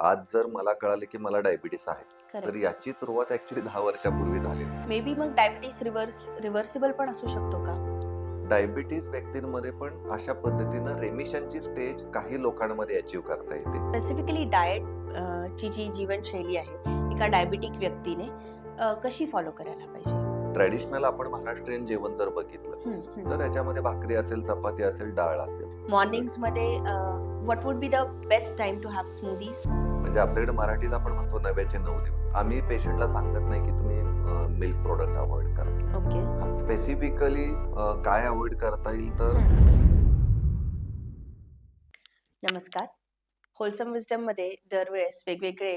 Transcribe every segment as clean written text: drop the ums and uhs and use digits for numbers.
आज जर मला कळाले की मला डायबिटीस आहे, तर करेक्ट. याची सुरुवात ऍक्च्युली 10 वर्षापूर्वी झाली. मे बी मग डायबिटीस रिव्हर्सिबल पण असू शकतो का? डायबिटीस व्यक्तींमध्ये पण अशा पद्धतीनं रेमिशनची स्टेज काही लोकांमध्ये अचीव करता येते. स्पेसिफिकली डाएट ची जी जीवनशैली आहे एका डायबिटिक व्यक्तीने कशी फॉलो करायला पाहिजे? ट्रॅडिशनल आपण महाराष्ट्रीयन जेवण जर बघितलं तर त्याच्यामध्ये भाकरी असेल, चपाती असेल, डाळ असेल. मॉर्निंग्स मध्ये what would be the best time to have smoothies? म्हणजे आपल्याकडे मराठीत आपण म्हणतो नव्याचे 9 दिवस. आम्ही पेशंटला सांगत नाही की तुम्ही मिल्क प्रोडक्ट अवॉइड करा. ओके. स्पेसिफिकली काय अवॉइड करता येईल तर नमस्कार. होलसम विजडम मध्ये दरवेळेस वेगवेगळे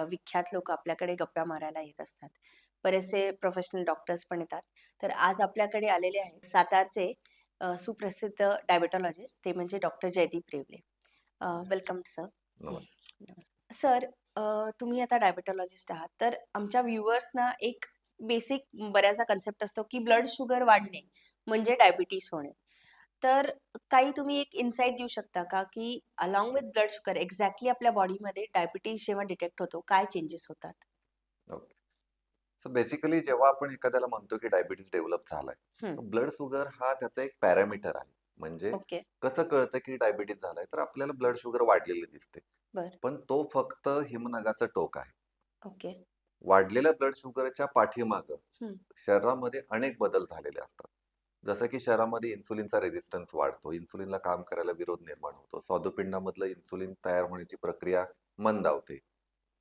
विख्यात लोक आपल्याकडे गप्पा मारायला येत असतात. बरेचसे प्रोफेशनल डॉक्टर्स पण येतात. तर आज आपल्याकडे आलेले आहेत सातारचे सुप्रसिद्ध डायबेटॉलॉजिस्ट, ते म्हणजे doctor Jaydeep Revale. Welcome sir. नमस्कार. सर, तुम्ही आता डायबेटॉलॉजिस्ट आहात, तर आमच्या व्ह्युअर्सना एक बेसिक बऱ्याचदा कन्सेप्ट असतो की ब्लड शुगर वाढणे म्हणजे डायबिटीस होणे. तर काही तुम्ही एक इन्साइट देऊ शकता का, की along with blood sugar exactly आपल्या बॉडीमध्ये डायबिटीज जेव्हा डिटेक्ट होतो, काय चेंजेस होतात? ओके. सो बेसिकली जेव्हा आपण एखाद्याला म्हणतो की डायबिटीस डेव्हलप झालाय, हं. ब्लड शुगर हा त्याचा एक पॅरामीटर आहे. म्हणजे ओके. कसं कळतं की डायबिटीस झालाय, तर आपल्याला ब्लड शुगर वाढलेले दिसते. बर. पण तो फक्त हिमनगाचं टोक आहे. ओके. वाढलेल्या ब्लड शुगरच्या पाठीमागं हं. शरीरामध्ये अनेक बदल झालेले असतात. जसं की शरीरामध्ये इन्सुलिनचा रेझिस्टन्स वाढतो, इन्सुलिनला काम करायला विरोध निर्माण होतो, स्वादुपिंडामधलं इन्सुलिन तयार होण्याची प्रक्रिया मंदावते.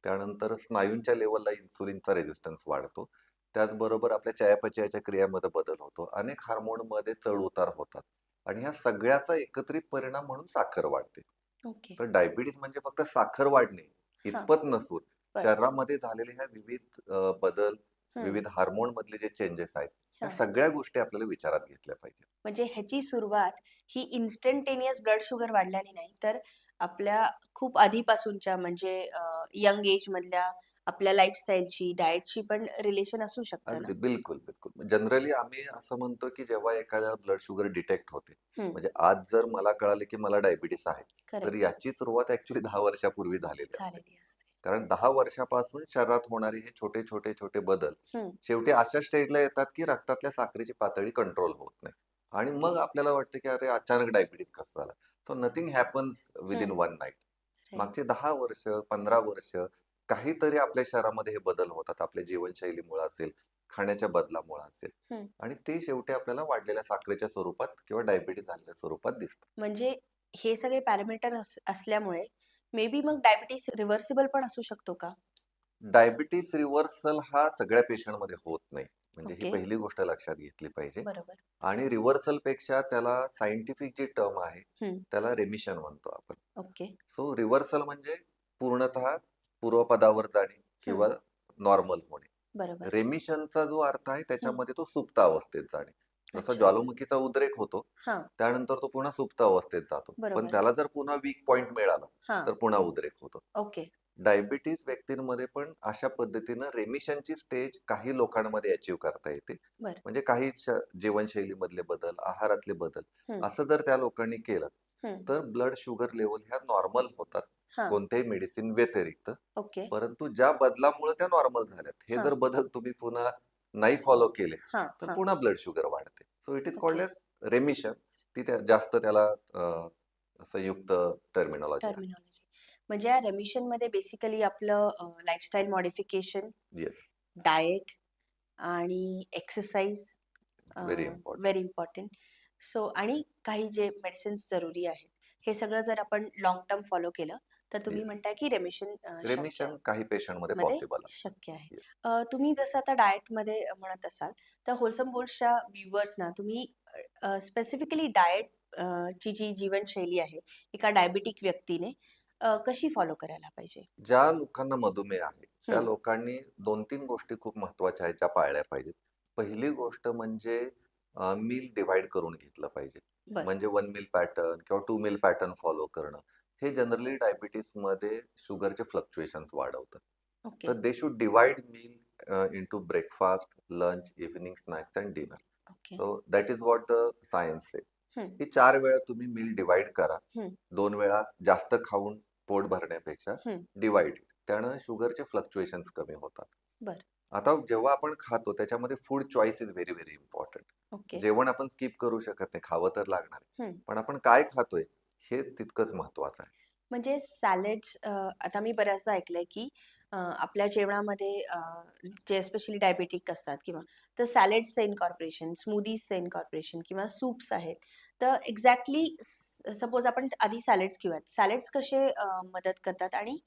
त्यानंतर स्नायूंच्या लेवलला इन्सुलिनचा रेझिस्टन्स वाढतो. त्याचबरोबर आपल्या चयापचयाच्या क्रियामध्ये बदल होतो. अनेक हार्मोनमध्ये चढ उतार होतात आणि ह्या सगळ्याचा एकत्रित परिणाम म्हणून साखर वाढते. ओके. तर डायबिटीस म्हणजे फक्त साखर वाढणे हां. इतपत नसून बर. शरीरामध्ये झालेले ह्या विविध बदल, हं. विविध हार्मोन मधले जे चेंजेस आहेत, या हां. सगळ्या गोष्टी आपल्याला विचारात घेतल्या पाहिजे. म्हणजे ह्याची सुरुवात ही इन्स्टंटेनियस ब्लड शुगर वाढल्याने नाही, तर आपल्या खूप आधीपासूनच्या म्हणजे यंग एज मधल्या आपल्या लाईफस्टाईलची, डाएटची पण रिलेशन असू शकतं ना? अगदी बिलकुल, बिलकुल. जनरली आम्ही असं म्हणतो, की जेव्हा एखाद्या ब्लड शुगर डिटेक्ट होते, हं. म्हणजे आज जर मला कळाले, की मला डायबिटीस आहे, तर करेक्ट. याची सुरुवात ॲक्चुअली 10 वर्षापूर्वी झालेली असते. झालेली असते. कारण 10 वर्षापासून शरीरात होणारे हे छोटे, छोटे, छोटे बदल हं. शेवटी अशा स्टेजला येतात, की रक्तातल्या साखरेची पातळी कंट्रोल होत नाही. आणि ओके. मग आपल्याला वाटतं, की अरे अचानक डायबिटीस कसं झालं? सो नथिंग हॅपन्स विदिन हं. One night. राइट. मागचे 10 वर्ष, 15 वर्ष काहीतरी आपल्या शरीरामध्ये हे बदल होतात. आपल्या जीवनशैलीमुळे असेल, खाण्याच्या बदलामुळे असेल हं. आणि ते शेवटी आपल्याला वाढलेल्या साखरेच्या स्वरूपात किंवा डायबिटीस झालेल्या स्वरूपात दिसतं. म्हणजे हे सगळे पॅरामीटर असल्यामुळे मे बी मग डायबिटीस रिव्हर्सिबल पण असू शकतो का? डायबिटीस रिव्हर्सल हा सगळ्या पेशंटमध्ये होत नाही. म्हणजे ही ओके. पहिली गोष्ट लक्षात घेतली पाहिजे. बरोबर. आणि रिव्हर्सल पेक्षा त्याला सायंटिफिक जी टर्म आहे, हं. त्याला रेमिशन म्हणतो आपण. ओके. सो रिव्हर्सल म्हणजे पूर्णतः पूर्वपदावर जाणे हं. किंवा नॉर्मल होणे. बरोबर. रेमिशनचा जो अर्थ आहे हं. त्याच्यामध्ये तो सुप्त अवस्थेत जाणे. जसा अच्छा. ज्वालामुखीचा उद्रेक होतो, हां. त्यानंतर तो पुन्हा सुप्त अवस्थेत जातो. पण बरोबर. त्याला जर पुन्हा वीक पॉइंट मिळाला, हां. तर पुन्हा उद्रेक होतो. ओके. डायबिटीस व्यक्तींमध्ये पण अशा पद्धतीनं रेमिशनची स्टेज काही लोकांमध्ये अचीव्ह करता येते. बरं. म्हणजे काही जीवनशैलीमधले बदल, आहारातले बदल हं. असं जर त्या लोकांनी केलं, हं. तर ब्लड शुगर लेवल ह्या नॉर्मल होतात हां. कोणत्याही मेडिसिन व्यतिरिक्त. ओके. परंतु ज्या बदलामुळे त्या नॉर्मल झाल्यात, हे हां. जर बदल तुम्ही पुन्हा नाही फॉलो केले, हां. तर हां. पुन्हा ब्लड शुगर वाढते. So it is called okay. As remission. ती जास्त त्याला संयुक्त टर्मिनॉलॉजी आहे. टर्मिनॉलॉजी. म्हणजे या रेमिशनमध्ये बेसिकली आपलं लाईफस्टाईल मॉडिफिकेशन, येस, डाएट आणि exercise very important. Very important. So आणि काही जे मेडिसिन्स जरुरी आहेत, हे सगळं जर आपण लाँग टर्म फॉलो केलं, तर तुम्ही येस, म्हणताय की रेमिशन शक्य रेमिशन काही पेशंटमध्ये मध्ये पॉसिबल आहे. शक्य आहे. Yes. तुम्ही जसं आता डाएटमध्ये म्हणत असाल, तर होलसम गोल्ड्सच्या व्ह्युअर्सना तुम्ही स्पेसिफिकली डाएट ची जी जीवनशैली आहे, एका डायबिटिक व्यक्तीने कशी फॉलो करायला पाहिजे? ज्या लोकांना मधुमेह आहे, त्या हं. लोकांनी 2-3 गोष्टी खूप महत्त्वाच्या आहेत, ज्या पाळल्या पाहिजेत. पहिली गोष्ट म्हणजे मील डिव्हाईड करून घेतलं पाहिजे. बरं. म्हणजे 1 मील पॅटर्न किंवा 2 मील पॅटर्न फॉलो करणं. हे जनरली डायबिटीसमध्ये शुगरचे फ्लक्च्युएशन्स वाढवतं. ओके. तर they should divide meal into breakfast, lunch, evening snacks and dinner. Okay. So that is what the science say. Hmm. ही 4 वेळा तुम्ही मील डिव्हाईड करा. हं. 2 वेळा जास्त खाऊन पोट भरण्यापेक्षा हं. डिवाइडेड. त्यानं शुगरचे फ्लक्च्युएशन्स कमी होतात. बरं. आता जेव्हा आपण खातो त्याच्यामध्ये food choice is very very important. Okay. जेवण आपण स्किप करू शकत नाही, खावं तर लागणार आहे. हं. पण आपण काय खातोय हे तितकंच महत्वाचं आहे. म्हणजे सॅलड्स आता मी बऱ्याचदा ऐकलंय, की आपल्या जेवणामध्ये जे स्पेशली डायबिटिक असतात किंवा तर सॅलड्सचं इन्कॉर्पोरेशन, स्मूदीजचं इन्कॉर्पोरेशन किंवा सूप्स आहेत. तर एक्झॅक्टली सपोज आपण आधी सॅलड्स घेऊयात. सॅलड्स कसे मदत करतात आणि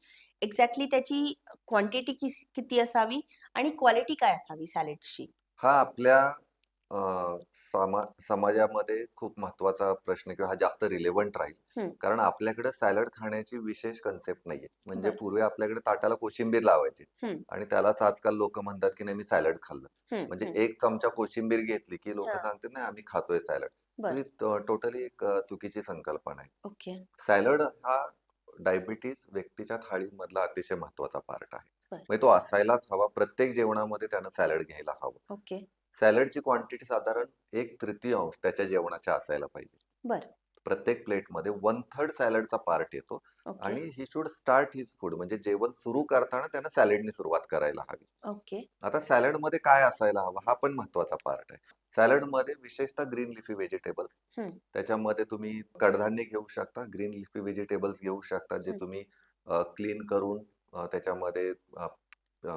एक्झॅक्टली त्याची क्वांटिटी किती असावी आणि क्वालिटी काय असावी सॅलड्सची? हा आपल्या अ, समाजामध्ये खूप महत्वाचा प्रश्न किंवा हा जास्त रिलेव्हंट राहील. हं. कारण आपल्याकडे सॅलड खाण्याची विशेष कन्सेप्ट नाहीये. म्हणजे बरं. पूर्वी आपल्याकडे ताटाला कोशिंबीर लावायची हं. आणि त्यालाच आजकाल लोक म्हणतात की नाही मी सॅलड खाल्लं. हं, म्हणजे हं. एक चमचा कोशिंबीर घेतली की लोक हां. सांगतात नाही आम्ही खातोय सॅलड. बरं. ही टोटली एक चुकीची संकल्पना आहे. ओके. सॅलड हा डायबिटीज व्यक्तीच्या थाळीमधला अतिशय महत्वाचा पार्ट आहे. बरं. म्हणजे तो असायलाच हवा. प्रत्येक जेवणामध्ये त्यानं सॅलड घ्यायला हवं. ओके. सॅलडची क्वांटिटी साधारण 1/3 त्याच्या जेवणाच्या असायला पाहिजे. बरं. प्रत्येक प्लेटमध्ये 1/3 सॅलडचा पार्ट येतो ओके. आणि he should start his food म्हणजे जेवण सुरू करताना त्यानं सॅलडनी सुरुवात करायला हवी. ओके. आता सॅलडमध्ये काय असायला हवं हा पण महत्वाचा पार्ट आहे. सॅलडमध्ये विशेषतः ग्रीन लिफी व्हेजिटेबल्स, हं, त्याच्यामध्ये तुम्ही कडधान्य घेऊ शकता, ग्रीन लिफी व्हेजिटेबल्स घेऊ शकता जे हं, तुम्ही क्लीन करून त्याच्यामध्ये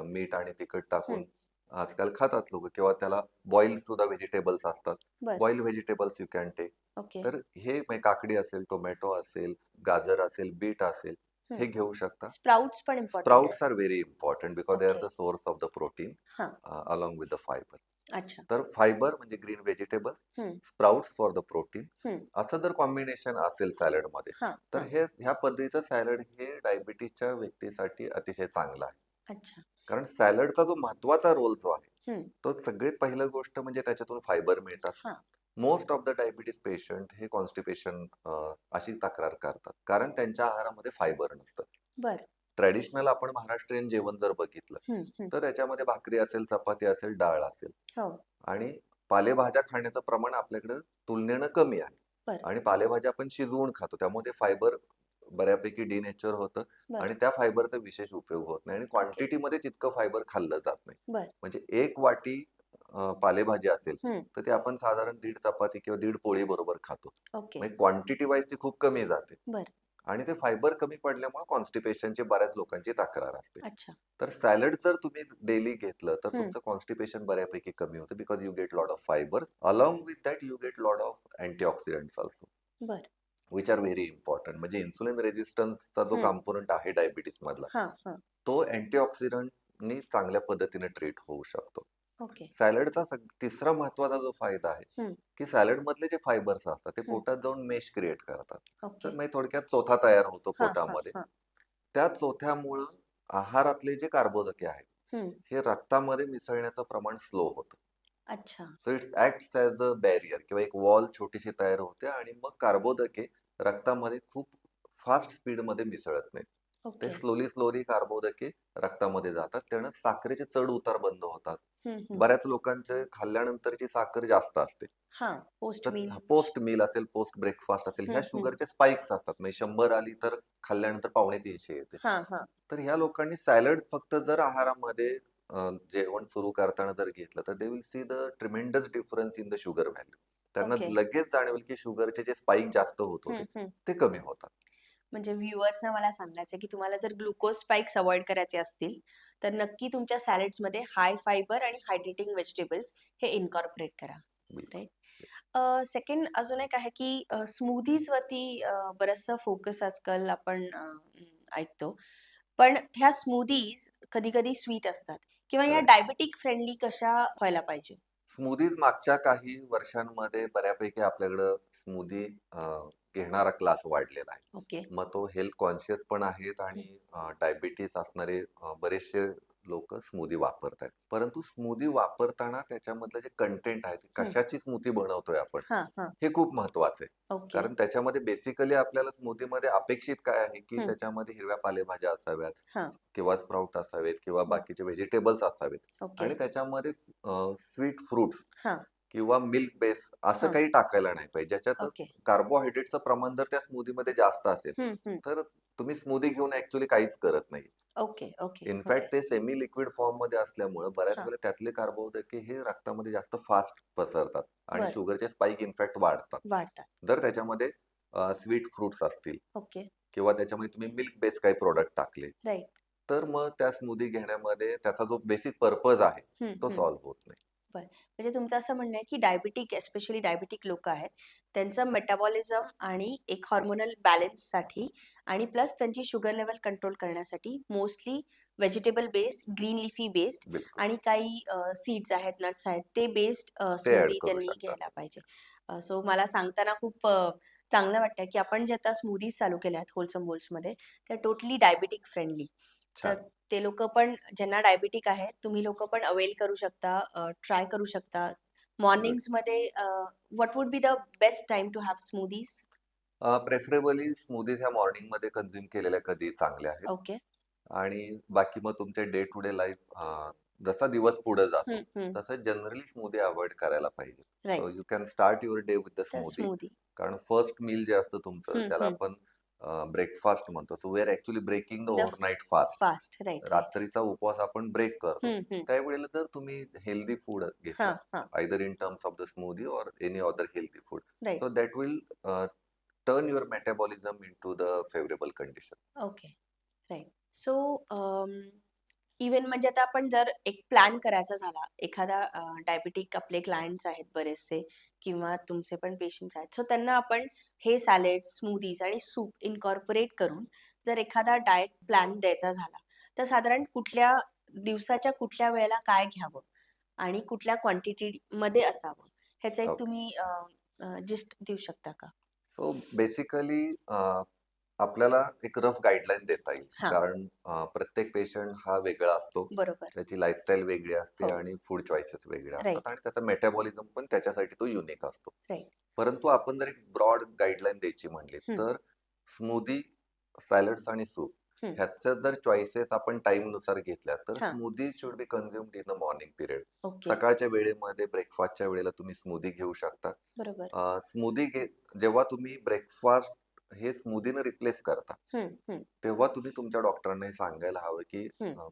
मीठ आणि तिखट हं. टाकून आजकाल खातात लोक किंवा त्याला बॉईल सुद्धा व्हेजिटेबल्स असतात. बरं. Boil vegetables you can take. Okay. तर हे म्हणजे काकडी असेल, टोमॅटो असेल, गाजर असेल, बीट असेल, हं. हे घेऊ शकता. स्प्राउट्स पण इम्पोर्टंट स्प्राउट्स आहे. Are very important because they are okay. The source of the protein हां. Along with the fibre. अच्छा. तर फायबर म्हणजे green vegetables, hmm, sprouts for the protein, hmm. असं जर कॉम्बिनेशन असेल सॅलडमध्ये हां, तर हां. ह्या पद्धतीचं सॅलड हे डायबिटीसच्या व्यक्तीसाठी अतिशय चांगलं आहे. अच्छा. कारण सॅलडचा जो महत्वाचा रोल जो आहे हं. तो सगळ्यात पहिलं गोष्ट म्हणजे त्याच्यातून फायबर मिळतात. हां. Most of the diabetes patient हे कॉन्स्टिपेशन अशी तक्रार करतात कारण त्यांच्या आहारामध्ये फायबर नसतं. बरं. ट्रॅडिशनल आपण महाराष्ट्रीयन जेवण जर बघितलं हं, हं. तर त्याच्यामध्ये भाकरी असेल, चपाती असेल, डाळ असेल हो. आणि पालेभाज्या खाण्याचं प्रमाण आपल्याकडे तुलनेनं कमी आहे. बरं, आणि पालेभाज्या आपण शिजवून खातो त्यामुळे फायबर बऱ्यापैकी डिनेचर होतं बरं. आणि त्या फायबरचा विशेष उपयोग होत नाही आणि ओके. क्वांटिटीमध्ये तितकं फायबर खाल्लं जात नाही. बरं. म्हणजे एक वाटी पालेभाजी असेल हं. तर ती आपण साधारण दीड चपाती किंवा दीड पोळी बरोबर खातो. ओके. म्हणजे क्वांटिटी वाईज ती खूप कमी जाते बरं. आणि ते फायबर कमी पडल्यामुळे कॉन्स्टिपेशनची बऱ्याच लोकांची तक्रार असते. अच्छा. तर सॅलड जर तुम्ही डेली घेतलं तर हं. तुमचं कॉन्स्टिपेशन बऱ्यापैकी कमी होतं because you get lot of fibre along with that you get lot of antioxidants also बरं. Which are very important. म्हणजे इन्सुलिन रेझिस्टन्सचा जो हं. कॉम्पोनंट आहे डायबिटीस मधला हां, हां. तो अँटीऑक्सिडंटनी चांगल्या पद्धतीने ट्रीट होऊ शकतो. ओके. सॅलडचा तिसरा महत्वाचा जो फायदा आहे हं, की सॅलड मधले जे फायबर्स असतात ते हं. पोटात जाऊन मेश क्रिएट करतात. ओके. तर म्हणजे थोडक्यात चोथा तयार होतो हां, हां, पोटामध्ये. हां. त्या चोथ्यामुळं आहारातले जे कार्बोदके आहेत हं. हे रक्तामध्ये मिसळण्याचं प्रमाण स्लो होतं. अच्छा. So it's acts as a barrier किंवा एक वॉल छोटीशी तयार होते आणि मग कार्बोदके रक्तामध्ये खूप फास्ट स्पीडमध्ये मिसळत नाहीत. ते ओके. स्लोली कार्बोदके रक्तामध्ये जातात. त्यानं साखरेचे चढ उतार बंद होतात. हं, हं. बऱ्याच लोकांचे खाल्ल्यानंतरची साखर जास्त असते. हां. Post meal. तर पोस्ट मील असेल, पोस्ट ब्रेकफास्ट असेल, ह्या हं, हं. शुगरचे स्पाइक्स असतात. म्हणजे 100 आली तर खाल्ल्यानंतर 250 येते. हां, हां. तर ह्या लोकांनी सॅलड फक्त जर आहारामध्ये जेवण सुरू करताना जर घेतलं तर they will see the tremendous difference in the sugar value. त्यांना ओके. लगेच जाणवेल की शुगरचे जे स्पाइक जास्त होत होते हं, हं. ते कमी होतात. म्हणजे व्ह्युअर्सना मला सांगायचं आहे, की तुम्हाला जर ग्लुकोज स्पाइक्स अव्हॉइड करायचे असतील, तर नक्की तुमच्या सॅलड्समध्ये हाय फायबर आणि हायड्रेटिंग व्हेजिटेबल्स हे इन्कॉर्पोरेट करा. बिलकुल. राइट? सेकंड अजून एक आहे, की स्मूदीजवरती बरचसा फोकस आजकाल आपण ऐकतो. पण ह्या स्मूदीज कधी-कधी स्वीट असतात किंवा या Correct. डायबेटिक फ्रेंडली कशा व्हायला पाहिजे? स्मूदीज मागच्या काही वर्षांमध्ये बऱ्यापैकी आपल्याकडं स्मूदी घेणारा क्लास वाढलेला आहे. ओके. मग तो हेल्थ कॉन्शियस पण आहेत हं. आणि डायबिटीस असणारे बरेचसे लोक स्मूदी वापरतायत. परंतु स्मूदी वापरताना त्याच्यामधलं जे कंटेंट आहे, ते हं. कशाची स्मूदी बनवतोय आपण, हां, हां. हे खूप महत्वाचं आहे. ओके. कारण त्याच्यामध्ये बेसिकली आपल्याला स्मूदीमध्ये अपेक्षित काय आहे, की हं. त्याच्यामध्ये हिरव्या पालेभाज्या असाव्यात हां. किंवा स्प्राउट असावेत किंवा हं. बाकीचे व्हेजिटेबल्स असावेत ओके. आणि त्याच्यामध्ये स्वीट फ्रुट्स हां, किंवा मिल्क बेस असं हां. काही टाकायला नाही पाहिजे. ज्याच्यात ओके. कार्बोहायड्रेटचं प्रमाण जर त्या स्मूदीमध्ये जास्त असेल, हं, हं. तर तुम्ही स्मूदी घेऊन ऍक्च्युली काहीच करत नाही. Okay, okay. इनफॅक्ट होतंय. ते सेमी लिक्विड फॉर्म मध्ये असल्यामुळे बऱ्याच हां. वेळेला त्यातले कार्बोदके हे रक्तामध्ये जास्त फास्ट पसरतात आणि बरं. शुगरचे स्पाइक इनफॅक्ट वाढतात. वाढतात. जर त्याच्यामध्ये स्वीट फ्रुट्स असतील ओके. किंवा त्याच्यामध्ये तुम्ही मिल्क बेस्ड काही प्रोडक्ट टाकले, राइट. तर मग त्या स्मूदी घेण्यामध्ये त्याचा जो बेसिक पर्पज आहे हं, तो हं. सॉल्व्ह होत नाही. बरं. म्हणजे तुमचं असं म्हणणं आहे, की डायबिटिक एस्पेशली डायबिटिक लोकं आहेत, त्यांचं मेटाबॉलिझम आणि एक हार्मोनल बॅलन्ससाठी आणि प्लस त्यांची शुगर लेव्हल कंट्रोल करण्यासाठी mostly vegetable based, green leafy based बिलकुल. आणि काही सीड्स आहेत, नट्स आहेत, ते बेस्ड ते ऍड स्मूदी करू त्यांनी शकतात. घ्यायला पाहिजे. सो मला सांगताना खूप चांगलं वाटतंय, की आपण जे आता स्मूदीज चालू केल्या आहेत होलसम बोल्समध्ये, त्या टोटली डायबिटिक फ्रेंडली. तर छान. ते लोकं पण ज्यांना डायबिटिक आहे, तुम्ही लोकं पण अवेल करू शकता, ट्राय करू शकता. गुड. मॉर्निंग्समध्ये what would be the best time to have smoothies? Preferably smoothies ह्या मॉर्निंग मध्ये कन्झ्युम केलेल्या कधी चांगल्या आहेत. ओके. आणि बाकी मग तुमचे डे टू डे लाईफ जसा दिवस पुढे जातो, हं, हं. तसं जनरली स्मूदी अव्हॉइड करायला पाहिजे. So right. You can start your day with the तर स्मूदी. स्मूदी. कारण फर्स्ट मील जे असतं तुमचं, हं, ज्याला हं. आपण ब्रेकफास्ट म्हणतो. So we are actually breaking the the overnight fast. Fast. Right, right. रात्रीचा उपवास आपण ब्रेक करतो. हं, हं. त्यावेळेला जर तुम्ही हेल्दी फूड घेतलं, हां, हां. Either in terms of the smoothie or any other healthy food, right. So that will turn your metabolism into the favourable condition. Okay. Right. So even म्हणजे आता आपण जर एक प्लॅन करायचा झाला, एखादा डायबिटिक आपले क्लायंट्स आहेत बरेचसे किंवा तुमचे पण पेशंट्स आहेत. सो त्यांना आपण हे सॅलड्स, स्मूदीज आणि सूप इन्कॉर्पोरेट करून जर एखादा डाएट प्लॅन द्यायचा झाला, तर साधारण कुठल्या दिवसाच्या कुठल्या वेळेला काय घ्यावं आणि कुठल्या क्वांटिटीमध्ये असावं, ह्याचं एक ओके. तुम्ही जिस्ट देऊ शकता का? सो बेसिकली आपल्याला एक रफ गाईडलाईन देता येईल. हां, कारण प्रत्येक पेशंट हा वेगळा असतो. बरोबर. त्याची लाईफस्टाईल वेगळी असते हो. आणि फूड चॉईसेस वेगळे असतात राइट, आणि त्याचा मेटाबॉलिझम पण त्याच्यासाठी तो युनिक असतो. राइट. परंतु आपण जर एक ब्रॉड गाईडलाईन द्यायची म्हणली, हं, तर स्मूदी, सॅलड्स आणि सूप हं. ह्याच्या जर चॉईसेस आपण टाईमनुसार घेतल्या, तर हां. Smoothie should be consumed in the morning period. Okay. सकाळच्या वेळेमध्ये ब्रेकफास्टच्या वेळेला तुम्ही स्मूदी घेऊ शकता. बरोबर. स्मूदी जेव्हा तुम्ही ब्रेकफास्ट हे स्मूदीने रिप्लेस करता, हं, हं, तेव्हा तुम्ही तुमच्या डॉक्टरांना हे सांगायला हवं, की हं.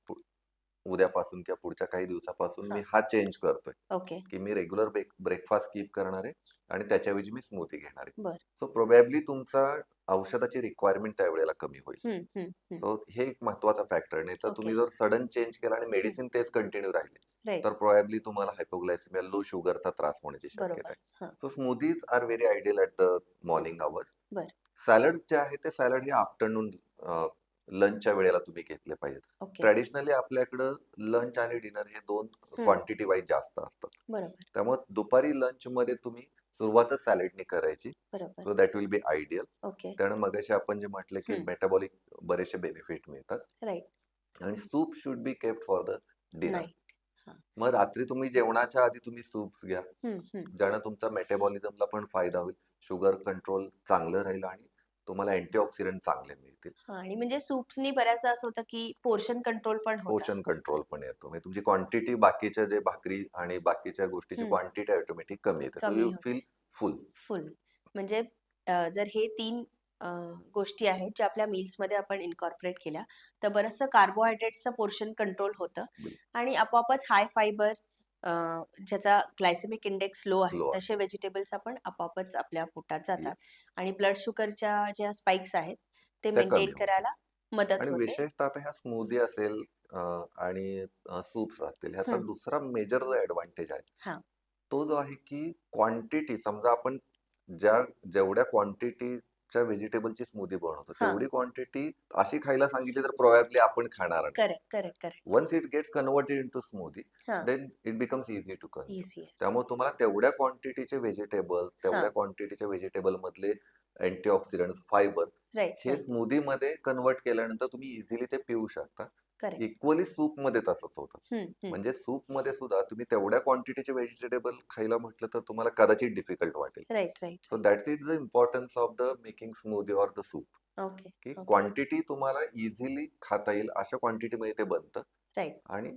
उद्यापासून किंवा पुढच्या काही दिवसापासून मी हां. हा चेंज करतोय, ओके. की मी रेग्युलर ब्रेकफास्ट स्किप करणार आहे आणि त्याच्याऐवजी मी स्मूदी घेणार आहे. बरं. सो प्रोबॅबली तुमचा औषधाची रिक्वायरमेंट त्यावेळेला कमी होईल. हं, हं, हं. सो हे एक महत्वाचा फॅक्टर आहे. नाहीतर ओके. तुम्ही जर सडन चेंज केला आणि हं. मेडिसिन तेच कंटिन्यू राहिले, राइट. तर प्रोबॅबली तुम्हाला हायपोग्लायसेमिया, लो शुगरचा त्रास होण्याची शक्यता बरोबर. आहे. हां. So smoothies are very ideal at the morning hours. बरं. सॅलड जे आहे ते सॅलड हे आफ्टरनून लंचच्या वेळेला तुम्ही घेतले पाहिजेत. ओके. ट्रॅडिशनली आपल्याकडं लंच आणि डिनर हे 2 हं. क्वांटिटी वाईज जास्त असतात. बरोबर, त्यामुळे दुपारी लंचमध्ये तुम्ही सुरुवातच सॅलडनी करायची. बरोबर. So that will be ideal. Okay. त्यानं मगाशी आपण जे म्हटलं, की हं. मेटाबॉलिक बरेचसे बेनिफिट मिळतात राइट. आणि soup should be kept for the dinner. Night. हां. मग रात्री तुम्ही जेवणाच्या आधी तुम्ही सूप्स घ्या. हं, हं. ज्यानं तुमचा मेटाबॉलिझमला पण फायदा होईल. शुगर कंट्रोल चांगलं राहील आणि तुम्हाला अँटीऑक्सिडंट चांगले मिळतील. हां आणि म्हणजे सूप्सनी बऱ्याचदा असं होतं, की पोर्शन कंट्रोल पण होतं. पोषण कंट्रोल पण येतो. म्हणजे तुमची क्वांटिटी बाकीच्या जे भाकरी आणि बाकीच्या गोष्टीची हं. क्वांटिटी ऑटोमॅटिक कमी येते. सो कमी यू फील होते. फुल. फुल. म्हणजे जर हे 3 गोष्टी आहेत, ज्या आपल्या मील्समध्ये आपण इन्कॉर्पोरेट केल्या, तर बरचसं कार्बोहायड्रेट्सचं पोर्शन कंट्रोल होतं आणि आपोआपच हाय फायबर ज्याचा ग्लायसेमिक इंडेक्स लो आहे, लो तसे व्हेजिटेबल्स आपण आपोआपच आपल्या पोटात जातात येस. आणि ब्लड शुगरच्या ज्या स्पाइक्स आहेत, ते त्या कमी मेंटेन होतात. करायला मदत आणि होते. विशेषतः आता ह्या स्मूदी असेल आणि सूप्स असतील, ह्याचा हं. दुसरा मेजर जो ॲडव्हांटेज आहे, हां. तो जो आहे की क्वांटिटी समजा आपण जेवढ्या क्वांटिटीच्या व्हेजिटेबलची स्मूदी बनवतो, हां. तेवढी क्वांटिटी अशी खायला सांगितली तर प्रोबॅबली आपण खाणार नाही. Correct, correct, correct. Once it gets converted into smoothie, हां. Then it becomes easy to consume. Easy आहे. त्यामुळे तुम्हाला तेवढ्या क्वांटिटीचे व्हेजिटेबल, तेवढ्या हां. क्वांटिटीच्या व्हेजिटेबल मधले अँटीऑक्सिडंट्स, फायबर राइट, हे राइट. स्मूदीमध्ये कन्व्हर्ट केल्यानंतर तुम्ही इझिली ते पिऊ शकता. करेक्ट. इक्वली सूपमध्ये तसंच होतं. हं, हं. म्हणजे सूपमध्ये सुद्धा तुम्ही तेवढ्या क्वांटिटीचे व्हेजिटेबल खायला म्हटलं तर तुम्हाला कदाचित डिफिकल्ट वाटेल. Right, right, so right. That is the importance of the making smoothie or the soup, okay, की ओके. क्वांटिटी तुम्हाला इझिली खाता येईल अशा क्वांटिटीमध्ये ते बनतं राइट. आणि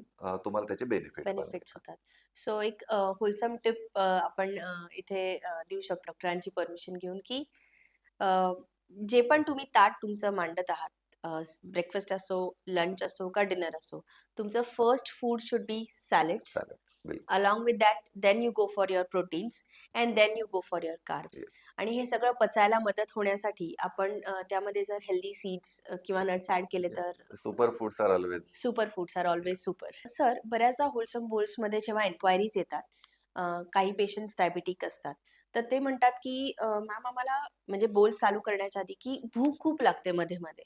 तुम्हाला त्याचे बेनिफिट्स पण बेनिफिट्स मिळतात. होतात. सो एक होलसम टिप आपण इथे देऊ शकतो डॉक्टरांची परमिशन घेऊन, की जे पण तुम्ही ताट तुमचं मांडत आहात, ब्रेकफास्ट असो, लंच असो का डिनर असो, तुमचं first food should be salads. चालेल. बिलकुल. Along with that then you go for your proteins and then you go for your carbs. Yes. आणि हे सगळं पचायला मदत होण्यासाठी आपण त्यामध्ये जर हेल्दी सीड्स किंवा नट्स ॲड केले तर super foods are always. Super foods are always super. Sir, बऱ्याचदा होलसम बोल्समध्ये जेव्हा एन्क्वायरीज येतात, काही पेशंट्स डायबिटिक असतात, तर ते म्हणतात की मॅम आम्हाला म्हणजे बोल्स चालू करण्याच्या आधी की भूक खूप लागते मध्ये-मध्ये.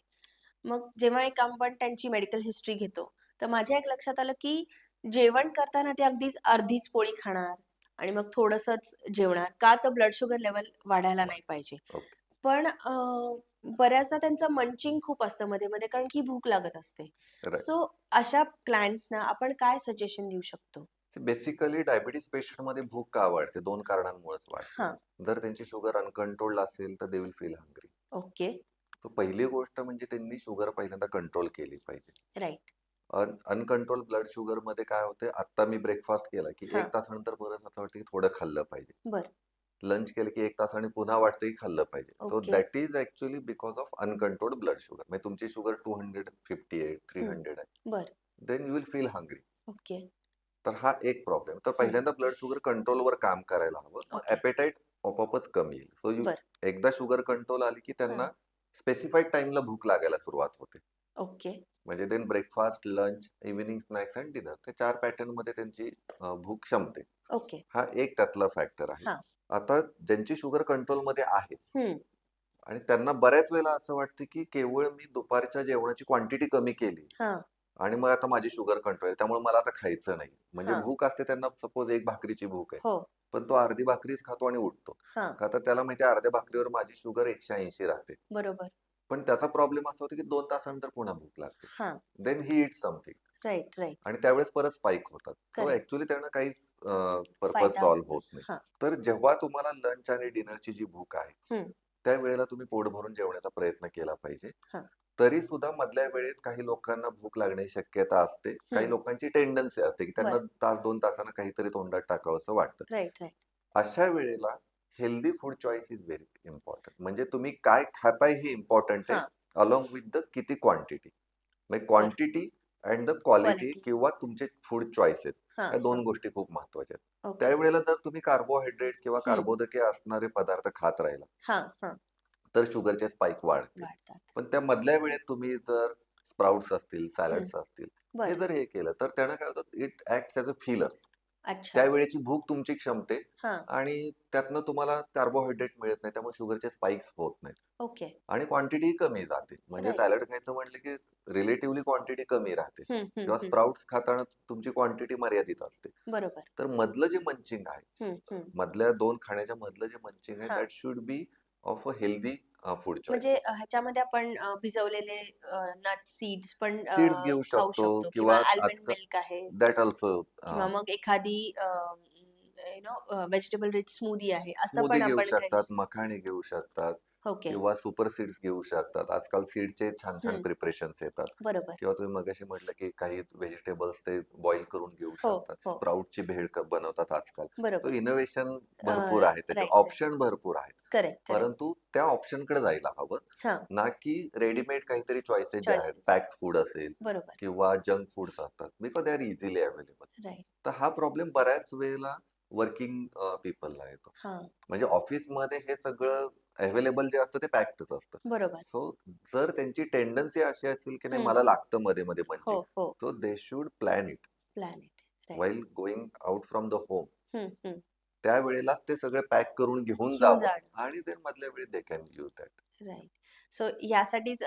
मग जेव्हा एक आपण त्यांची मेडिकल हिस्ट्री घेतो, तर माझ्या एक लक्षात आलं की जेवण करताना ते अगदीच अर्धीच पोळी खाणार आणि मग थोडंसंच जेवणार. का तर ब्लड शुगर लेव्हल वाढायला नाही पाहिजे. ओके. पण बऱ्याचदा त्यांचं मंचिंग खूप असतं मध्ये-मध्ये कारण की भूक लागत असते. राइट. सो अशा क्लायंट्सना आपण काय सजेशन देऊ शकतो? बेसिकली डायबिटीज पेशंटमध्ये भूक का वाढते? 2 कारणांमुळेच वाढते. हां, जर त्यांची शुगर अनकंट्रोल्ड असेल, तर they will feel hungry. Okay. तर पहिली गोष्ट म्हणजे त्यांनी शुगर पहिल्यांदा कंट्रोल केली पाहिजे. राइट. अनकंट्रोल ब्लड शुगरमध्ये काय होते, आत्ता मी ब्रेकफास्ट केला, की 1 हां, तासानंतर परत असं वाटतं, की थोडं खाल्लं पाहिजे. बरं. लंच केलं, की 1 तासाने पुन्हा वाटतं, की खाल्लं पाहिजे. So okay. That is actually because of uncontrolled blood sugar. म्हणजे तुमची शुगर 258, हं. 300 आहे. बरं. Then you will feel hungry. Okay. तर हा एक प्रॉब्लेम. तर हं. पहिल्यांदा ब्लड शुगर कंट्रोलवर काम करायला हवं. मग ओके. ॲपेटाईट आपोआपच कमी येईल. सो बरं. एकदा शुगर कंट्रोल आली, की हं. त्यांना स्पेसिफाईड टाईमला भूक लागायला सुरुवात होते. ओके. म्हणजे then breakfast, lunch, evening snacks and dinner ते 4 पॅटर्नमध्ये त्यांची भूक क्षमते. ओके. हा एक त्यातला फॅक्टर आहे. हां. आता ज्यांची शुगर कंट्रोलमध्ये आहे हं. आणि त्यांना बऱ्याच वेळेला असं वाटतं, की केवळ मी दुपारच्या जेवणाची क्वांटिटी कमी केली हां, आणि मग आता माझी शुगर कंट्रोल आहे. त्यामुळे मला आता खायचं नाही. म्हणजे हां. भूक असते त्यांना सपोज 1 भाकरीची भूक आहे. हो. पण तो अर्धी भाकरीच खातो आणि उठतो. हां. का तर त्याला माहिती आहे अर्ध्या भाकरीवर माझी शुगर 180 राहते. बरोबर. पण त्याचा प्रॉब्लेम असा होतो, की 2 तासानंतर पुन्हा भूक लागते. हां. Then he eats something. Right, right. आणि त्यावेळेस परत स्पाइक होतात. So correct. ॲक्चुअली त्यांना काहीच पर्पज फायदा होत सॉल्व्ह नाही. होत नाही. हां. तर जेव्हा तुम्हाला लंच आणि डिनरची जी भूक आहे, हं. त्यावेळेला तुम्ही पोट भरून जेवण्याचा प्रयत्न केला पाहिजे. हां. तरी सुद्धा मधल्या वेळेत काही लोकांना भूक लागण्याची शक्यता असते. काही हं. लोकांची टेंडन्सी असते, की त्यांना बरं. तास 2 तासानं काहीतरी तोंडात टाकावंसं वाटतं. Right, right. अशा वेळेला healthy food choice is very important. म्हणजे तुम्ही काय खाताय हे इम्पॉर्टंट आहे, हां. अलोंग विथ द किती क्वांटिटी. म्हणजे बरं. Quantity and the quality quality. किंवा तुमचे फूड चॉईसेस हां, या 2 हां. गोष्टी खूप महत्त्वाच्या आहेत. ओके. त्यावेळेला जर तुम्ही कार्बोहायड्रेट किंवा हं. कार्बोदके असणारे पदार्थ खात राहिला, हां, हां. तर शुगरचे स्पाइक वाढतील. वाढतात. पण त्या मधल्या वेळेत तुम्ही जर स्प्राउट्स असतील, हं. सॅलड्स असतील, हे बरं. जर हे केलं, तर त्यानं काय होतं, it acts as a filler. अच्छा. त्यावेळेची भूक तुमची क्षमते हां. आणि त्यातनं तुम्हाला कार्बोहायड्रेट मिळत नाही. त्यामुळे शुगरचे स्पाइक्स होत नाहीत. ओके. आणि क्वांटिटी कमी जाते. म्हणजे राइट. सॅलड खायचं म्हटलं, की रिलेटिव्हली क्वांटिटी कमी राहते हं, हं, किंवा हं. स्प्राउट्स खाताना तुमची क्वांटिटी मर्यादित असते. बरोबर. तर मधलं जे मंचिंग आहे, हं, हं. मधल्या 2 खाण्याच्या मधलं जे मंचिंग आहे, हां. That should be of a healthy food म्हणजे चॉईसेस. ह्याच्यामध्ये आपण भिजवलेले नट सीड्स पण सीड्स घेऊ खाऊ शकतो शकतो किंवा किंवा आल्मंड आजकाल मिल्क आहे दॅट अल्सो किंवा मग एखादी व्हेजिटेबल रिच स्मूदी आहे. असं स्मूदी पण घेऊ आपण शकतात, मखाणे घेऊ शकतात ओके. किंवा सुपर सीड्स घेऊ शकतात. आजकाल सीडचे छान-छान हं. प्रिपरेशन्स येतात बरोबर. किंवा तुम्ही मगाशी म्हटलं, की काही व्हेजिटेबल्स ते बॉईल करून घेऊ हो, शकतात. हो. स्प्राउटची भेळ बनवतात आजकाल. सो बरोबर. इनोव्हेशन भरपूर आहे. राइट, त्याचे राइट. ऑप्शन भरपूर आहेत. Correct, correct. परंतु त्या ऑप्शनकडे जायला हवं, हां. ना की रेडीमेड काहीतरी चॉईसेस जे आहेत, चॉईसेस. पॅक्ड फूड असेल बरोबर. किंवा जंक फूड्स असतात, because they R easily available. Right. तर हा प्रॉब्लेम बऱ्याच वेळेला वर्किंग पीपलला येतो. हां. म्हणजे ऑफिसमध्ये हे सगळं अवेलेबल जे असतं ते पॅक्डच असतं. बरोबर. सो जर त्यांची टेंडन्सी अशी असेल, की नाही हं. मला लागतं मध्ये-मध्ये हो, मंचिंग, हो. So they should plan it planet. Right. While going out from the home. हं, हं. त्यावेळेलाच ते सगळं पॅक करून घेऊन घेऊन जावं जाणं. आणि ते मधल्या वेळी they can use that. Right. So यासाठीच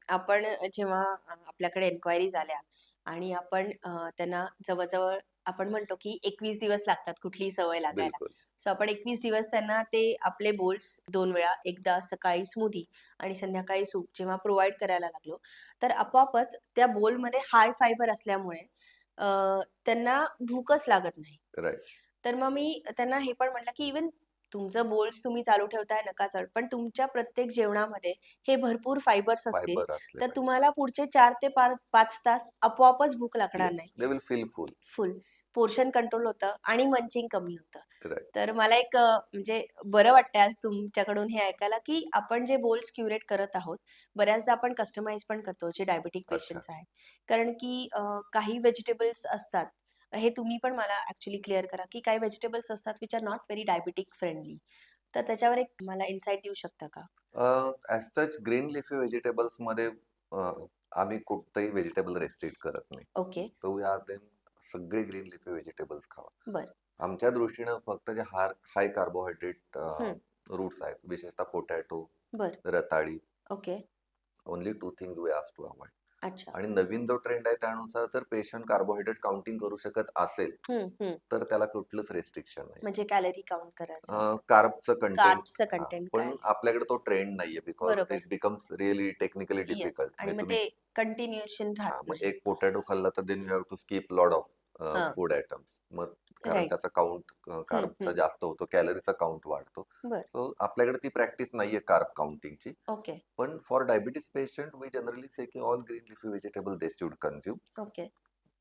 आपण जेव्हा आपल्याकडे एन्क्वायरीज आल्या आणि आपण त्यांना जवळ-जवळ आपण म्हणतो की 21 दिवस लागतात कुठलीही सवय लागायला. बिलकुल. सो आपण 21 दिवस त्यांना ते आपले बोल्स 2 वेळा, एकदा सकाळी स्मूदी आणि संध्याकाळी सूप जेव्हा प्रोव्हाईड करायला लागलो, तर आपोआपच त्या बोलमध्ये हाय फायबर असल्यामुळे त्यांना भूकच लागत नाही. राइट. तर मग मी त्यांना हे पण म्हटलं, की इव्हन तुमचं बोल्स तुम्ही चालू ठेवताय नका चालू, पण तुमच्या प्रत्येक जेवणामध्ये हे भरपूर फायबर्स असतील, फायबर असले तर पाहिजे. तुम्हाला पुढचे 4 ते 5 तास आपोआपच भूक लागणार येस, नाही. They will feel full. Full portion control होतं आणि मंचिंग कमी होतं. राइट. तर मला एक म्हणजे बरं वाटतंय आज तुमच्याकडून हे ऐकायला, की आपण जे बोल्स क्युरेट करत आहोत, बऱ्याचदा आपण कस्टमाइज पण करतो, जे डायबिटिक अच्छा. पेशंट्स आहेत. कारण की काही व्हेजिटेबल्स असतात, हे तुम्ही पण मला ॲक्चुअली क्लिअर करा, की काही व्हेजिटेबल्स असतात which are not very diabetic friendly. तर त्याच्यावर एक मला इन्साईट देऊ शकता का? ॲज सच ग्रीन लिफी व्हेजिटेबल्समध्ये आम्ही कोणतंही व्हेजिटेबल रेस्ट्रिक्ट करत नाही. Okay. So we are them सगळे ग्रीन लिफी व्हेजिटेबल्स खावा. बरं. आमच्या दृष्टीनं फक्त जे हाय कार्बोहायड्रेट हं. रूट्स आहेत, विशेषतः पोटॅटो, बरं. रताळी, okay. Only 2 things we ask to avoid. अच्छा. आणि नवीन जो ट्रेंड आहे त्यानुसार जर पेशंट कार्बोहायड्रेट काउंटिंग करू शकत असेल, हं, हं. तर त्याला कुठलंच रिस्ट्रिक्शन नाही. म्हणजे कॅलरी काउंट करायचं असेल. कार्बचं कंटेंट कार्ब्सचं कंटेंट काय पण आहे? आपल्याकडे तो ट्रेंड नाहीये बिकॉज बरोबर. It becomes really technically yes difficult. आणि म्हणजे मग तुम्ही ते कंटिन्युएशन राहत मग नाही. एक पोटॅटो खाल्ला तर then you have to skip lot of हां. Food items. मग कारण राइट. त्याचा काउंट हं, कार्बचा हं. जास्त होतो, कॅलरीचा काउंट वाढतो. बरं. सो आपल्याकडे ती प्रॅक्टिस नाहीये कार्ब काउंटिंगची. ओके, पण for diabetes patient we generally say की all green leafy vegetable they should consume. Okay.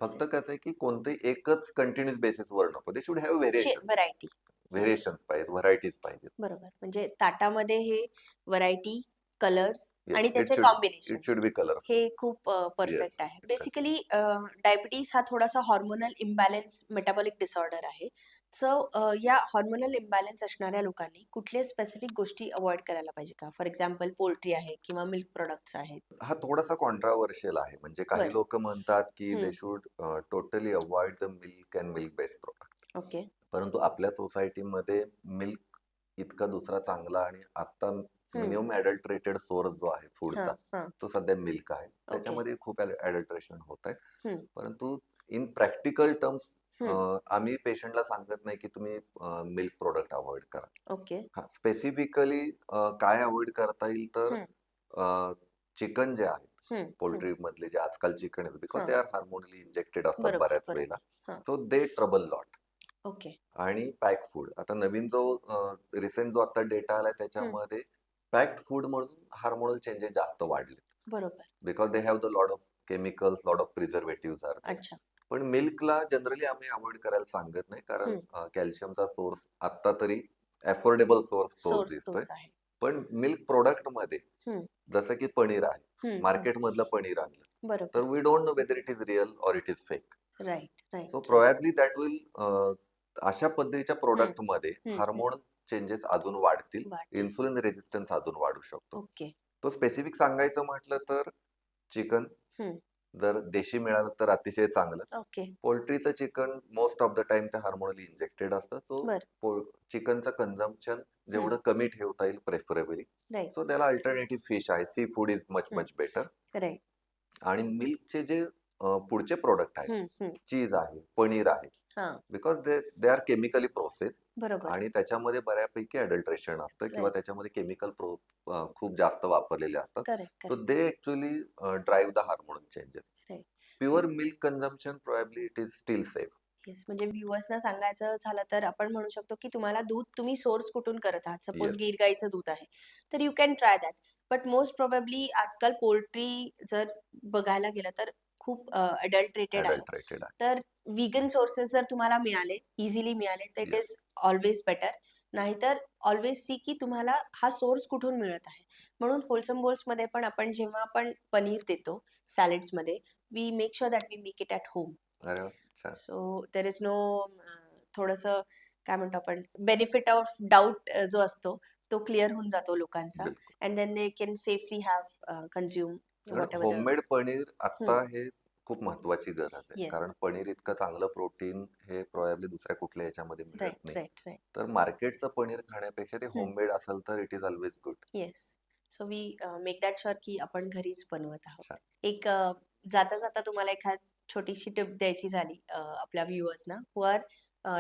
फक्त कसं आहे की कोणतेही एकच कंटिन्युअस बेसिसवर नको. They should have variation. Variety. Yes. Variations पाहिजेत, व्हरायटीज पाहिजेत. बरोबर. म्हणजे ताटामध्ये हे व्हरायटी, कलर्स येस, आणि इट त्याचे should it should combinations be colourful. हे खूप येस, परफेक्ट आहे. एक्झॅक्टली. बेसिकली डायबिटीज हा थोडासा हार्मोनल इम्बॅलन्स मेटाबॉलिक डिसऑर्डर आहे. सो या हार्मोनल इम्बॅलन्स असणाऱ्या लोकांनी कुठल्या स्पेसिफिक गोष्टी अव्हॉइड करायला पाहिजे का? फॉर एक्झाम्पल पोल्ट्री आहे किंवा मिल्क प्रॉडक्ट्स आहेत. हा थोडासा कॉन्ट्राव्हर्शियल आहे. म्हणजे काही बरं. लोक म्हणतात की दे हं. Should totally avoid the milk and milk based product. Okay. परंतु आपल्या सोसायटीमध्ये मिल्क इतका दुसरा चांगला आणि आता हं. मिनिमम ॲडल्टरेटेड सोर्स जो आहे हां, फूडचा, हां. तो सध्या मिल्क आहे. ओके. त्याच्यामध्ये खूप ॲडल्ट्रेशन होत आहे. हं, परंतु इन प्रॅक्टिकल टर्म्स हं. आम्ही पेशंटला सांगत नाही की तुम्ही मिल्क प्रोडक्ट अव्हॉइड करा. ओके. हां, स्पेसिफिकली काय अव्हॉइड करता येईल तर हं, चिकन जे आहे, हं, हं. पोल्ट्री मधले जे आजकाल चिकन आहेत बिकॉज हां. दे आर हार्मोनली इंजेक्टेड असतात बरोबर, बऱ्याच वेळेला. बरोबर. हां. सो दे ट्रबल लॉट. ओके. आणि पॅक फूड आता नवीन जो रिसेंट जो आता डेटा आलाय हं. त्याच्यामध्ये पॅक्ड फूड म्हणून हार्मोनल चेंजेस जास्त वाढले बरोबर. Because they have the lot of chemicals, lot of preservative are there. अच्छा. पण मिल्कला जनरली आम्ही अवॉइड करायला सांगत नाही कारण हं. कॅल्शियमचा सोर्स आता तरी अफोर्डेबल सोर्स तोच सोर्स दिसतोय. तोच आहे. पण मिल्क प्रोडक्टमध्ये हं, जसं की पनीर आहे, हं, हं. मार्केटमधलं पनीर आणलं, तर बरोबर. We don't know whether it is real or it is fake. Right, so right, right. Probably that will अशा पद्धतीच्या हं, प्रोडक्टमध्ये हं, हं. हार्मोन चेंजेस अजून वाढतील, वाढतील. इन्सुलिन रेझिस्टन्स अजून वाढू शकतो. ओके. तो स्पेसिफिक सांगायचं म्हटलं तर चिकन हं. जर देशी मिळालं तर अतिशय चांगलं. ओके. पोल्ट्रीचं chicken most of the time ते हार्मोनली इंजेक्टेड असतं. बरं. सो चिकनचं कन्झम्पशन हं. जेवढं कमी ठेवता येईल प्रेफरेबली. राइट. सो त्याला अल्टरनेटिव्ह फिश आहे. सी फूड इज मच हं. Much better. राइट. आणि मिल्कचे जे पुढचे प्रोडक्ट आहेत, हं, हं. चीज आहे, पनीर आहे, हां. Because they they are chemically process बरोबर. आणि त्याच्यामध्ये बऱ्यापैकी अडल्ट्रेशन असतं किंवा राइट. त्याच्यामध्ये केमिकल खूप जास्त वापरलेले असतात. Correct, so correct. They actually drive the hormonal changes. Right. Pure milk consumption probably it is steel safe. Yes. म्हणजे व्ह्युअर्सना सांगायचं झालं तर आपण म्हणू शकतो, की तुम्हाला दूध तुम्ही सोर्स कुठून करत आहात. सपोज येस, गीर गाईचं दूध आहे, तर you can try that. But most probably आजकाल पोल्ट्री जर बघायला गेलं तर खूप अडल्टरेटेड आहे. अडल्ट्रेटेड आहे. तर व्हीगन सोर्सेस जर तुम्हाला मिळाले, इझिली मिळाले, तर it is yes, always better. नाहीतर ऑल्वेज सी की तुम्हाला हा सोर्स कुठून मिळत आहे. म्हणून होलसम बोल्समध्ये पण आपण जेव्हा आपण पनीर देतो सॅलड्समध्ये, we make sure that we make it at home. अरे वा, छान. सो देअर इज नो थोडंसं काय म्हणतो आपण बेनिफिट ऑफ डाउट जो असतो तो क्लिअर होऊन जातो लोकांचा. बिलकुल. And then they can safely have consume कारण व्हॉटएव्हर द होममेड पनीर हं. आता हे खूप महत्वाची गरज आहे. येस. कारण पनीर इतकं चांगलं प्रोटीन हे प्रोबॅबली दुसऱ्या कुठल्या ह्याच्यामध्ये मिळत राइट, नाही. Right, right. तर मार्केटचं पनीर खाण्यापेक्षा ते हं. होममेड असेल तर it is always good. Yes. So we make that sure की आपण घरीच बनवत आहोत. छान. एक जाता-जाता तुम्हाला एखाद छोटीशी टिप द्यायची झाली आपल्या व्ह्युअर्सना who are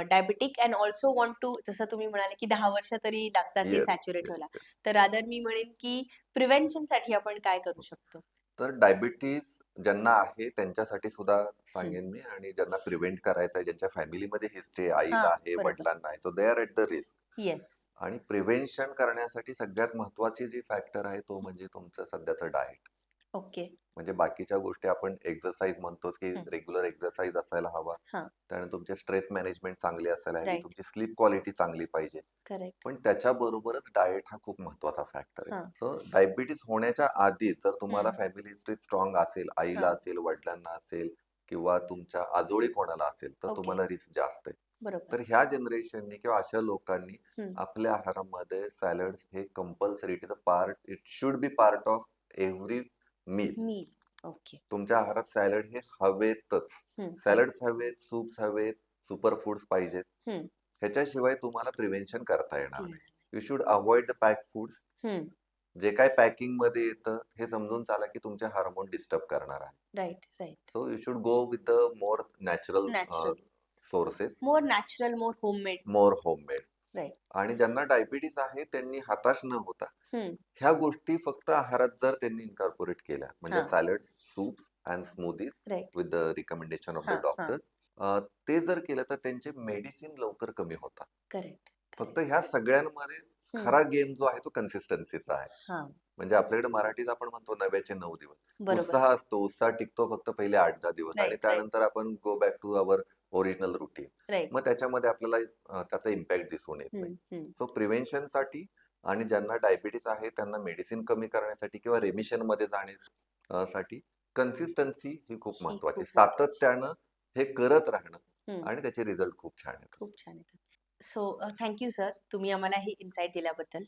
diabetic and also want to जसं तुम्ही म्हणाले की 10 वर्ष तरी लागतात हे येस, सॅच्युरेट येस, व्हायला. येस. तर रादर मी म्हणेन की प्रिव्हेन्शनसाठी आपण काय करू शकतो? तर डायबिटीज ज्यांना आहे त्यांच्यासाठी सुद्धा हं. सांगेन मी आणि ज्यांना प्रिव्हेंट करायचं आहे, ज्यांच्या फॅमिलीमध्ये हिस्ट्री आईला हां, आहे, बरोबर. वडिलांना आहे, so they are at the risk. Yes. आणि प्रिव्हेन्शन करण्यासाठी सगळ्यात महत्त्वाची जी फॅक्टर आहे तो म्हणजे तुमचं सध्याचं डाएट. ओके. म्हणजे बाकीच्या गोष्टी आपण एक्सरसाइज म्हणतोच, की हं. रेग्युलर एक्सरसाइज असायला हवा. हां. त्यानंतर तुमचे स्ट्रेस मॅनेजमेंट चांगली असायला हवी, राइट. तुमची स्लीप क्वालिटी चांगली पाहिजे. करेक्ट. पण त्याच्याबरोबरच डाएट हा खूप महत्त्वाचा फॅक्टर आहे. हां. सो डायबिटीज होण्याच्या आधी जर तुम्हाला हं. फॅमिली हिस्ट्री स्ट्रॉंग असेल, आईला हां. असेल, वडिलांना असेल किंवा तुमच्या आजोळी कोणाला असेल, तर ओके. तुम्हाला रिस्क जास्त आहे. बरोबर. तर ह्या जनरेशननी किंवा अशा लोकांनी हं. आपल्या आहारामध्ये सॅलड्स हे compulsory, it is a part, it should be part of every meal. Meal. Okay. तुमच्या आहारात सॅलड हे हवेतच. हं. सॅलड्स हवेत, सूप्स हवेत, सुपर फूड्स पाहिजेत. हं. ह्याच्याशिवाय तुम्हाला प्रिव्हेन्शन करता येणार नाही. येणार. You should avoid the pack foods. हं. जे काही पॅकिंग मध्ये येतं हे समजून चाला की तुमचे हार्मोन डिस्टर्ब करणार आहे. Right, right. So you should go with the more natural natural. Sources, more natural, more homemade. More homemade. Right. आणि ज्यांना डायबिटीज आहे त्यांनी हताश न होता हं. ह्या गोष्टी फक्त आहारात जर त्यांनी इन्कॉर्पोरेट केल्या, म्हणजे हां. Salads, soups and smoothies right. With the recommendation of the हां, हां. डॉक्टर्स, ते जर केलं तर त्यांचे मेडिसिन लवकर कमी होतात. करेक्ट, फक्त करेक्ट. ह्या सगळ्यांमध्ये हं. खरा गेम जो आहे तो कन्सिस्टन्सीचा आहे. हां. म्हणजे आपल्याकडे मराठीत आपण म्हणतो 9चे 9 दिवस. बरोबर. उत्साह असतो, उत्साह टिकतो फक्त पहिले 8-10 दिवस आणि राइट, राइट. त्यानंतर आपण go back to our original routine. Right. मग त्याच्यामध्ये आपल्याला त्याचा इम्पॅक्ट दिसून येत नाही. हं, हं. सो प्रिव्हेन्शनसाठी आणि ज्यांना डायबिटीज आहे त्यांना मेडिसिन कमी करण्यासाठी किंवा रेमिशन मध्ये जाण्यासाठी कन्सिस्टन्सी ही खूप ही महत्वाची. खूप महत्वाची. सातत्यानं हे करत राहणं हं. आणि त्याचे रिझल्ट खूप छान आहेत. खूप छान येतात. So thank you sir. तुम्ही आम्हाला ही इन्साईट दिल्याबद्दल.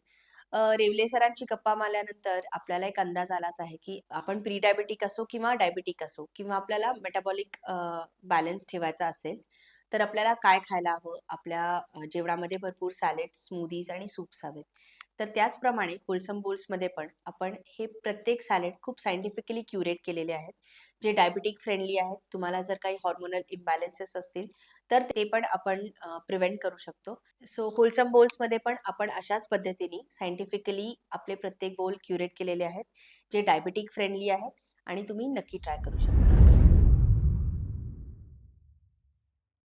रेवले सरांची गप्पा मारल्यानंतर आपल्याला एक अंदाज आलाच आहे, की आपण प्री डायबिटिक असो किंवा डायबिटिक असो किंवा आपल्याला मेटाबॉलिक बॅलन्स ठेवायचा असेल, तर आपल्याला काय खायला हवं? आपल्या जेवणामध्ये भरपूर सॅलड्स, स्मूदीज आणि सूप्स हवेत. तर त्याचप्रमाणे होलसम बोल्समध्ये पण आपण हे प्रत्येक सॅलड खूप सायंटिफिकली क्युरेट केलेले आहेत, जे डायबिटिक फ्रेंडली आहेत. तुम्हाला जर काही हॉर्मोनल इम्बॅलन्सेस असतील, तर ते पण आपण प्रिव्हेंट करू शकतो. सो होलसम बोल्समध्ये पण आपण अशाच पद्धतीने सायंटिफिकली आपले प्रत्येक बोल क्युरेट केलेले आहेत, जे डायबिटिक फ्रेंडली आहेत आणि तुम्ही नक्की ट्राय करू शकता.